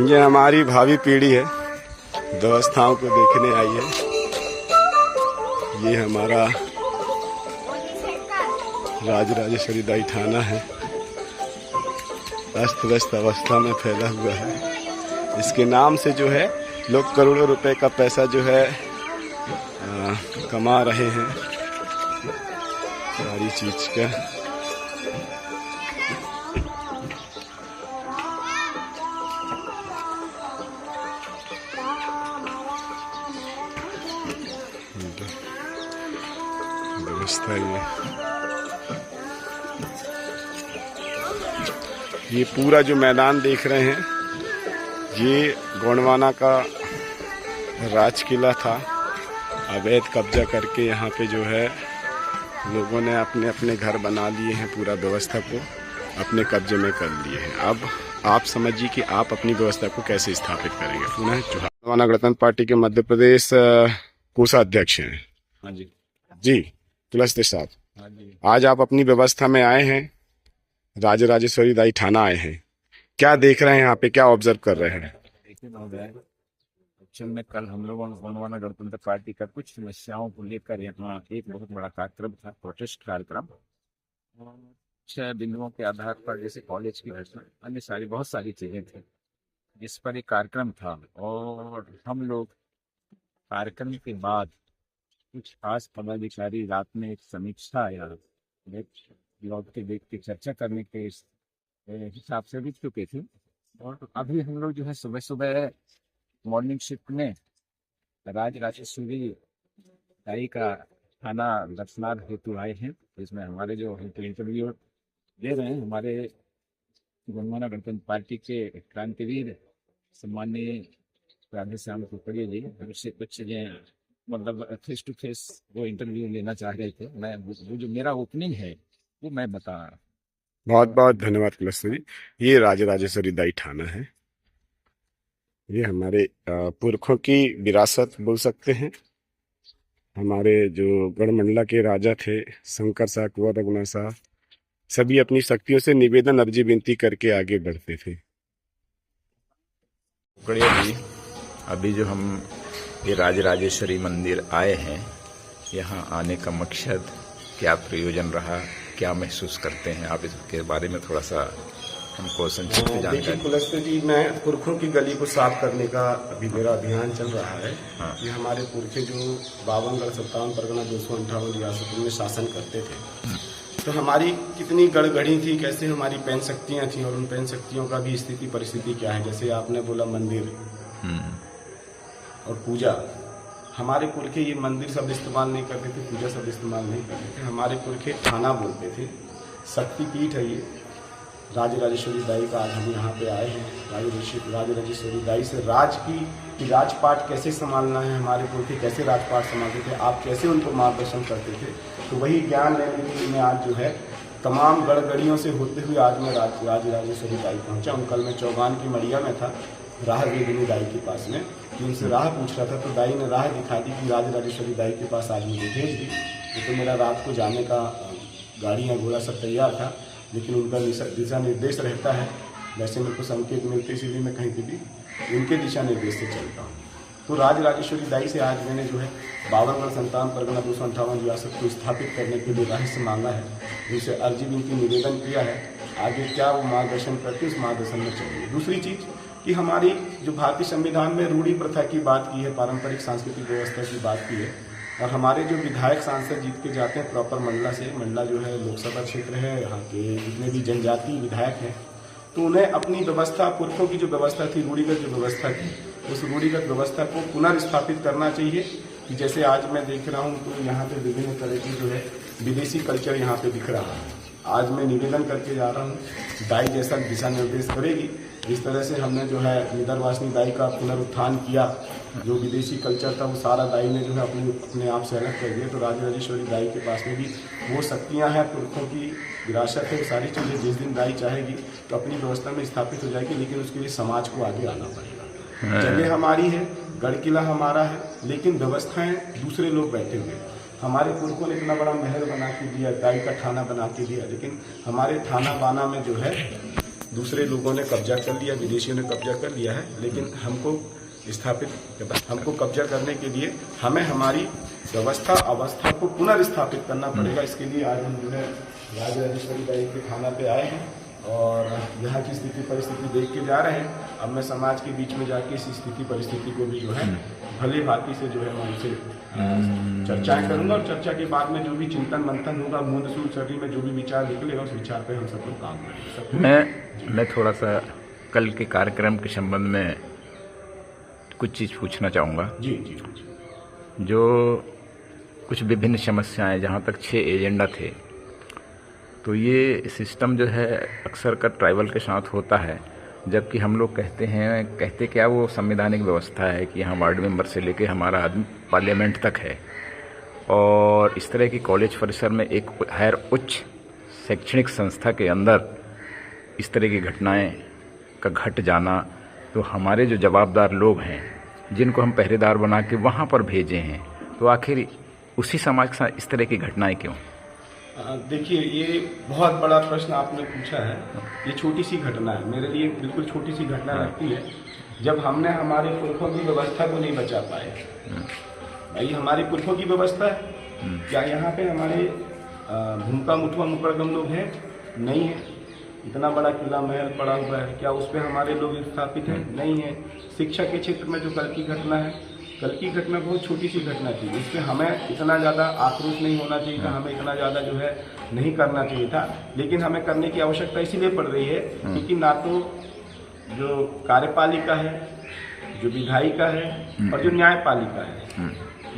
ये हमारी भावी पीढ़ी है, व्यवस्थाओं को देखने आई है। ये हमारा राजराजेश्वरी दाई थाना है, अस्त व्यस्त अवस्था में फैला हुआ है। इसके नाम से जो है लोग करोड़ों रुपए का पैसा जो है कमा रहे हैं सारी चीज का। व्यवस्था ये पूरा जो मैदान देख रहे हैं, ये गोंडवाना का राज किला था। अवैध कब्जा करके यहाँ पे जो है लोगों ने अपने अपने घर बना लिए हैं, पूरा व्यवस्था को अपने कब्जे में कर लिए हैं। अब आप समझिए कि आप अपनी व्यवस्था को कैसे स्थापित करेंगे। पुनः गोंडवाना गणतंत्र पार्टी के मध्य प्रदेश कोषाध्यक्ष हैं। हाँ जी जी, तुलसी साहब, हाँ जी। आज आप अपनी व्यवस्था में आए हैं, राजराजेश्वरी दाई थाना आए हैं। क्या देख रहे हैं यहाँ पे, क्या ऑब्जर्व कर रहे हैं? देखिए महोदय, एक्चुअल में कल हम लोगों ने गोंडवाना गणतंत्र पार्टी का कुछ समस्याओं को लेकर यहाँ एक बहुत बड़ा कार्यक्रम था, प्रोटेस्ट कार्यक्रम। 6 बिंदुओं के आधार पर, जैसे कॉलेज की घटना, अन्य सारी बहुत सारी चीजें थी जिस पर एक कार्यक्रम था। और हम लोग कार्यक्रम के बाद कुछ खास पदाधिकारी रात में एक समीक्षा या लौट के देख के चर्चा करने के हिसाब से रुक चुके थे। और अभी हम लोग जो है सुबह सुबह मॉर्निंग शिफ्ट में राजराजेश्वरी दाई का थाना दर्शनार्थ हेतु आए हैं। इसमें हमारे जो इंटरव्यू दे रहे हैं, हमारे गोंडवाना गणतंत्र पार्टी के क्रांतिवीर सम्माननीय राधे श्याम कुकड़िया जी, उनसे कुछ चीजें मतलब फेस टू फेस वो इंटरव्यू लेना चाह रहे थे। मैं वो जो मेरा ओपनिंग है वो मैं बता रहा हूँ। बहुत बहुत धन्यवाद तुलसी जी। ये राजराजेश्वरी दाई थाना है, ये हमारे पुरखों की विरासत बोल सकते हैं। हमारे जो गढ़मंडला के राजा थे, शंकर शाह, कुंवर रघुनाथ शाह, सभी अपनी शक्तियों से निवेदन अर्जी विनती करके आगे बढ़ते थे। कुकड़िया जी, अभी जो हम ये राजराजेश्वरी मंदिर आए हैं, यहाँ आने का मकसद क्या, प्रयोजन रहा, क्या महसूस करते हैं आप, इसके बारे में थोड़ा सा हमको संक्षिप्त जानकारी। तुलसी जी, मैं पुरखों की गली को साफ करने का अभी मेरा अभियान चल रहा है। हाँ। ये हमारे पुरखे जो 52 गढ़ 57 परगना 258 रियासतों में शासन करते थे, तो हमारी कितनी गड़गड़ी थी, कैसे हमारी पैन शक्तियाँ थी और उन पैन शक्तियों का भी स्थिति परिस्थिति क्या है। जैसे आपने बोला मंदिर और पूजा, हमारे पुरखे ये मंदिर सब इस्तेमाल नहीं करते थे, पूजा सब इस्तेमाल नहीं करते थे। हमारे पुरखे थाना बोलते थे, शक्तिपीठ है ये राजराजेश्वरी दाई का। आज हम यहाँ पे आए हैं राजराजेश्वरी दाई से राज की राजपाट कैसे संभालना है, हमारे पुरखे कैसे राजपाट संभालते थे, आप कैसे उनको मार्गदर्शन करते थे, तो वही ज्ञान लेने के लिए मैं आज जो है तमाम गड़गड़ियों से होते हुए आज मैं राजराजेश्वरी दाई पहुँचा हूँ। कल मैं चौगान की मड़िया में था, राह वेदिनी दाई के पास में, कि उनसे राह पूछ रहा था, तो दाई ने राह दिखा दी कि राजराजेश्वरी दाई के पास आज मुझे भेज दी। तो मेरा रात को जाने का गाड़ियाँ घोड़ा सब तैयार था, लेकिन उनका दिशा निर्देश रहता है। वैसे मेरे को संकेत मिलते, इसीलिए मैं कहीं पर भी उनके दिशा निर्देश से चलता हूँ। तो राजराजेश्वरी दाई से आज मैंने जो है 52 गढ़ 57 परगना 258 रियासत को स्थापित करने के लिए रहस्य मांगा है, जिनसे अर्जी विनती निवेदन किया है। आगे क्या वो मार्गदर्शन करते, उस मार्गदर्शन में चलिए। दूसरी चीज़ कि हमारी जो भारतीय संविधान में रूढ़ी प्रथा की बात की है, पारंपरिक सांस्कृतिक व्यवस्था की बात की है, और हमारे जो विधायक सांसद जीत के जाते हैं प्रॉपर मंडला से, मंडला जो है लोकसभा क्षेत्र है, यहाँ के जितने भी जनजातीय विधायक हैं, तो उन्हें अपनी व्यवस्था, पुरखों की जो व्यवस्था थी, रूढ़िगत जो व्यवस्था थी, उस रूढ़िगत व्यवस्था को पुनर्स्थापित करना चाहिए। कि जैसे आज मैं देख रहा हूँ तो यहाँ पे विभिन्न तरह की जो है विदेशी कल्चर यहाँ पे दिख रहा है। आज मैं निवेदन करके जा रहा हूँ, दाई जैसा दिशा निर्देश करेगी, जिस तरह से हमने जो है निदरवासिनी दाई का पुनरुत्थान किया, जो विदेशी कल्चर था वो सारा दाई ने जो है अपने आप से अलग कर दिया। तो राजराजेश्वरी दाई के पास में भी वो शक्तियाँ हैं, पुरखों की विरासत है, वो सारी चीज़ें जिस दिन दाई चाहेगी तो अपनी व्यवस्था में स्थापित हो जाएगी। लेकिन उसके लिए समाज को आगे आना पड़ेगा। जगह हमारी है, गढ़ किला हमारा है, लेकिन व्यवस्थाएं दूसरे लोग बैठे हुए हैं। हमारे पुरखों ने इतना बड़ा महल बना के दिया, दाई का थाना बना के दिया, लेकिन हमारे थाना बाना में जो है दूसरे लोगों ने कब्जा कर लिया, विदेशियों ने कब्जा कर लिया है, लेकिन हमको कब्जा करने के लिए हमें हमारी अवस्था को पुनर्स्थापित करना पड़ेगा। इसके लिए आज हम जो है राजराजेश्वरी बाई के थाना पे आए हैं और यहाँ की स्थिति परिस्थिति देख के जा रहे हैं। अब मैं समाज के बीच में जाके इस स्थिति परिस्थिति को भी जो है भले भांति से जो है मैं उनसे चर्चाएं करूंगा और चर्चा के बाद में जो भी चिंतन मंथन होगा, मूंद सूद शरीर में जो भी विचार निकलेगा उस विचार पे हम सब लोग काम करेंगे। मैं थोड़ा सा कल के कार्यक्रम के संबंध में कुछ चीज़ पूछना चाहूँगा। जी। जो कुछ विभिन्न समस्याएं, जहाँ तक 6 एजेंडा थे, तो ये सिस्टम जो है अक्सर कर ट्राइबल के साथ होता है, जबकि हम लोग कहते क्या वो संवैधानिक व्यवस्था है कि यहाँ वार्ड मेंबर से लेके हमारा आदमी पार्लियामेंट तक है। और इस तरह की कॉलेज परिसर में एक हायर उच्च शैक्षणिक संस्था के अंदर इस तरह की घटनाएं का घट जाना, तो हमारे जो जवाबदार लोग हैं जिनको हम पहरेदार बना के वहाँ पर भेजे हैं, तो आखिर उसी समाज के साथ इस तरह की घटनाएं क्यों? देखिए, ये बहुत बड़ा प्रश्न आपने पूछा है। ये छोटी सी घटना है, मेरे लिए बिल्कुल छोटी सी घटना लगती है। जब हमने हमारे पुरखों की व्यवस्था को नहीं बचा पाए, भाई हमारे पुरखों की व्यवस्था है क्या? यहाँ पे हमारे भूमका मुठवा मुकरदम लोग हैं? नहीं है। इतना बड़ा किला महल पड़ा हुआ है, क्या उस पर हमारे लोग स्थापित हैं? नहीं है। शिक्षा के क्षेत्र में जो कल की घटना है, कल की घटना बहुत छोटी सी घटना थी, इसमें हमें इतना ज़्यादा आक्रोश नहीं होना चाहिए था, हमें इतना ज़्यादा जो है नहीं करना चाहिए था। लेकिन हमें करने की आवश्यकता इसीलिए पड़ रही है क्योंकि ना तो जो कार्यपालिका है, जो विधायिका है और जो न्यायपालिका है,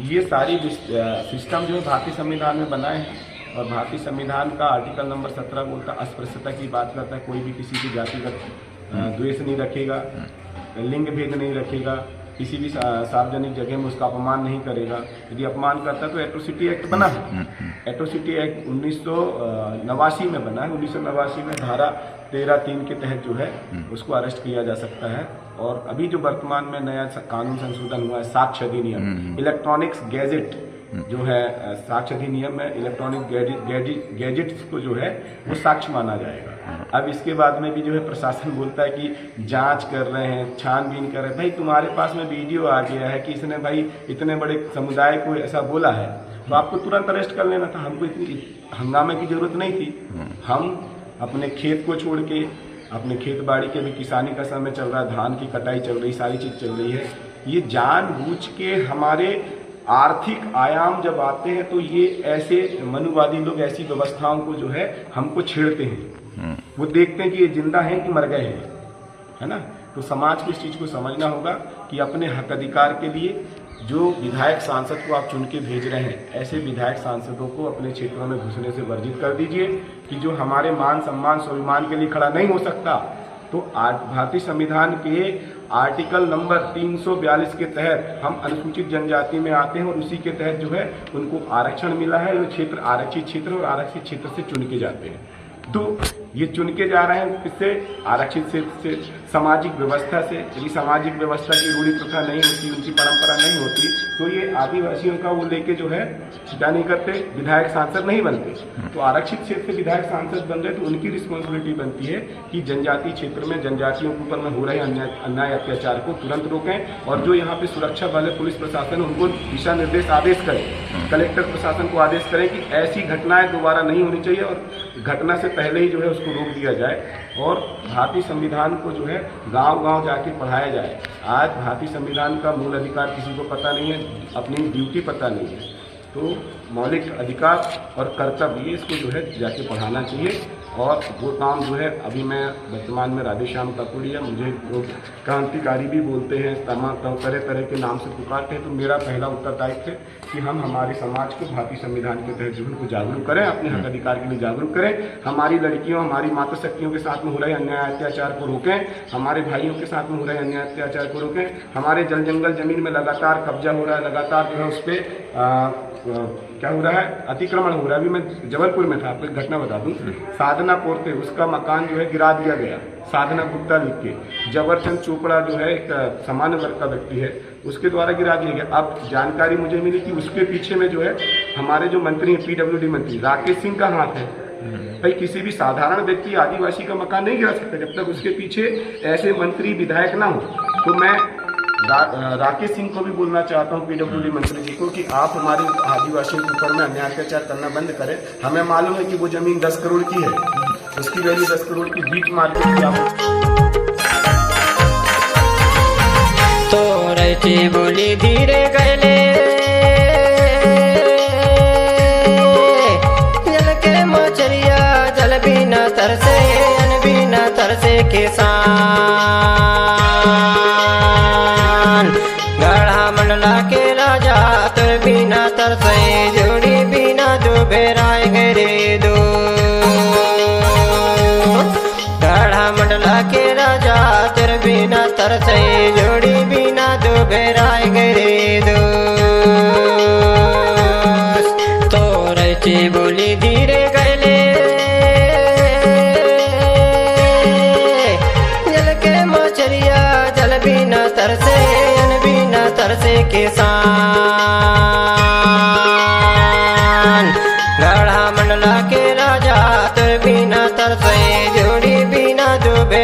ये सारी सिस्टम जो है भारतीय संविधान में बनाए हैं। और भारतीय संविधान का आर्टिकल नंबर 17 बोलता है अस्पृश्यता की बात करता है। कोई भी किसी की जातिगत द्वेष नहीं रखेगा, लिंग भेद नहीं रखेगा, किसी भी सार्वजनिक जगह में उसका अपमान नहीं करेगा। यदि अपमान करता है तो एट्रोसिटी एक्ट बना है। एट्रोसिटी एक्ट 1989 में बना है। 1989 में धारा 13(3) के तहत जो है उसको अरेस्ट किया जा सकता है। और अभी जो वर्तमान में नया कानून संशोधन हुआ है, साक्ष्य अधिनियम, इलेक्ट्रॉनिक्स गैजेट जो है, साक्ष्य अधिनियम में इलेक्ट्रॉनिक गैजेट्स को जो है वो साक्ष्य माना जाएगा। अब इसके बाद में भी जो है प्रशासन बोलता है कि जांच कर रहे हैं, छानबीन कर रहे हैं। भाई तुम्हारे पास में वीडियो आ गया है कि इसने भाई इतने बड़े समुदाय को ऐसा बोला है, तो आपको तुरंत अरेस्ट कर लेना था। हमको इतनी हंगामे की जरूरत नहीं थी। हम अपने खेत को छोड़ के, अपने खेत बाड़ी के भी किसानी का समय चल रहा है, धान की कटाई चल रही, सारी चीज चल रही है। ये जानबूझ के हमारे आर्थिक आयाम जब आते हैं तो ये ऐसे मनुवादी लोग ऐसी व्यवस्थाओं को जो है हमको छेड़ते हैं। वो देखते हैं कि ये जिंदा हैं कि मर गए हैं, है ना। तो समाज को इस चीज को समझना होगा कि अपने हक अधिकार के लिए जो विधायक सांसद को आप चुन के भेज रहे हैं, ऐसे विधायक सांसदों को अपने क्षेत्रों में घुसने से वर्जित कर दीजिए कि जो हमारे मान सम्मान स्वाभिमान के लिए खड़ा नहीं हो सकता। तो भारतीय संविधान के आर्टिकल नंबर 342 के तहत हम अनुसूचित जनजाति में आते हैं और उसी के तहत जो है उनको आरक्षण मिला है। ये क्षेत्र आरक्षित क्षेत्र और आरक्षित क्षेत्र से चुन के जाते हैं। तो ये चुन के जा रहे हैं किससे? आरक्षित क्षेत्र से, सामाजिक व्यवस्था से। यदि सामाजिक व्यवस्था की रूढ़ी प्रथा नहीं होती, उनकी परंपरा नहीं होती, तो ये आदिवासियों का वो लेके जो है क्या नहीं करते, विधायक सांसद नहीं बनते। तो आरक्षित क्षेत्र से विधायक सांसद बन रहे तो उनकी रिस्पॉन्सिबिलिटी बनती है कि जनजातीय क्षेत्र में जनजातियों के ऊपर में हो रहे अन्याय अत्याचार को तुरंत रोकें। और जो यहाँ पे सुरक्षा बल है, पुलिस प्रशासन, उनको दिशा निर्देश आदेश करें, कलेक्टर प्रशासन को आदेश करें कि ऐसी घटनाएं दोबारा नहीं होनी चाहिए और घटना से पहले ही जो है उसको रोक दिया जाए और भारतीय संविधान को जो है गांव-गांव जाके पढ़ाया जाए। आज भारतीय संविधान का मूल अधिकार किसी को पता नहीं है, अपनी ड्यूटी पता नहीं है। तो मौलिक अधिकार और कर्तव्य, इसको जो है जाके पढ़ाना चाहिए। और वो काम जो है अभी मैं वर्तमान में राधेश्याम कपूरिया, मुझे लोग क्रांतिकारी भी बोलते हैं, तमाम तरह तरह के नाम से पुकारते हैं। तो मेरा पहला उत्तरदायित्व है कि हम हमारे समाज को भारतीय संविधान के तहत जो उनको जागरूक करें, अपने हक अधिकार के लिए जागरूक करें। हमारी लड़कियों, हमारी माता शक्तियों के साथ में हो रहे अन्याय अत्याचार को रोकें, हमारे भाइयों के साथ में हो रहे अन्याय अत्याचार को रोकें। हमारे जल जंगल जमीन में लगातार कब्जा हो रहा है, लगातार जो है उस पर क्या हो रहा है, अतिक्रमण हो रहा है। अभी मैं जबलपुर में था, आपको एक घटना बता दूं। साधना पोर्ते, उसका मकान जो है गिरा दिया गया, साधना गुप्ता लिख के। जबरचंद चोपड़ा जो है एक सामान्य वर्ग का व्यक्ति है, उसके द्वारा गिरा दिया गया। अब जानकारी मुझे मिली कि उसके पीछे में जो है हमारे जो मंत्री हैं, PWD मंत्री राकेश सिंह का हाथ है। भाई किसी भी साधारण व्यक्ति आदिवासी का मकान नहीं गिरा सकता जब तक उसके पीछे ऐसे मंत्री विधायक ना हो। तो मैं राकेश सिंह को भी बोलना चाहता हूँ, पीडब्ल्यूडी मंत्री जी को, कि आप हमारे आदिवासियों के ऊपर में अन्याय अत्याचार करना बंद करें। हमें मालूम है कि वो जमीन 10 करोड़ की है, उसकी वैल्यू 10 करोड़ की बीट मार्केट तो रहती बोली धीरे गले जल के मछरिया जल बिना तरसे अन बिना तरसे किसान गढ़ा मंडला के राजा तुर बिना तरसे जोड़ी बिना जो बेराय गरे दो गढ़ा मंडला के राजा तुर बिना तरसे जोड़ी बिना दो बेराय गरे दो तो रहती बोली धीरे गले जल के मछरिया जल बिना तरसे अन बिना तरसे किसान।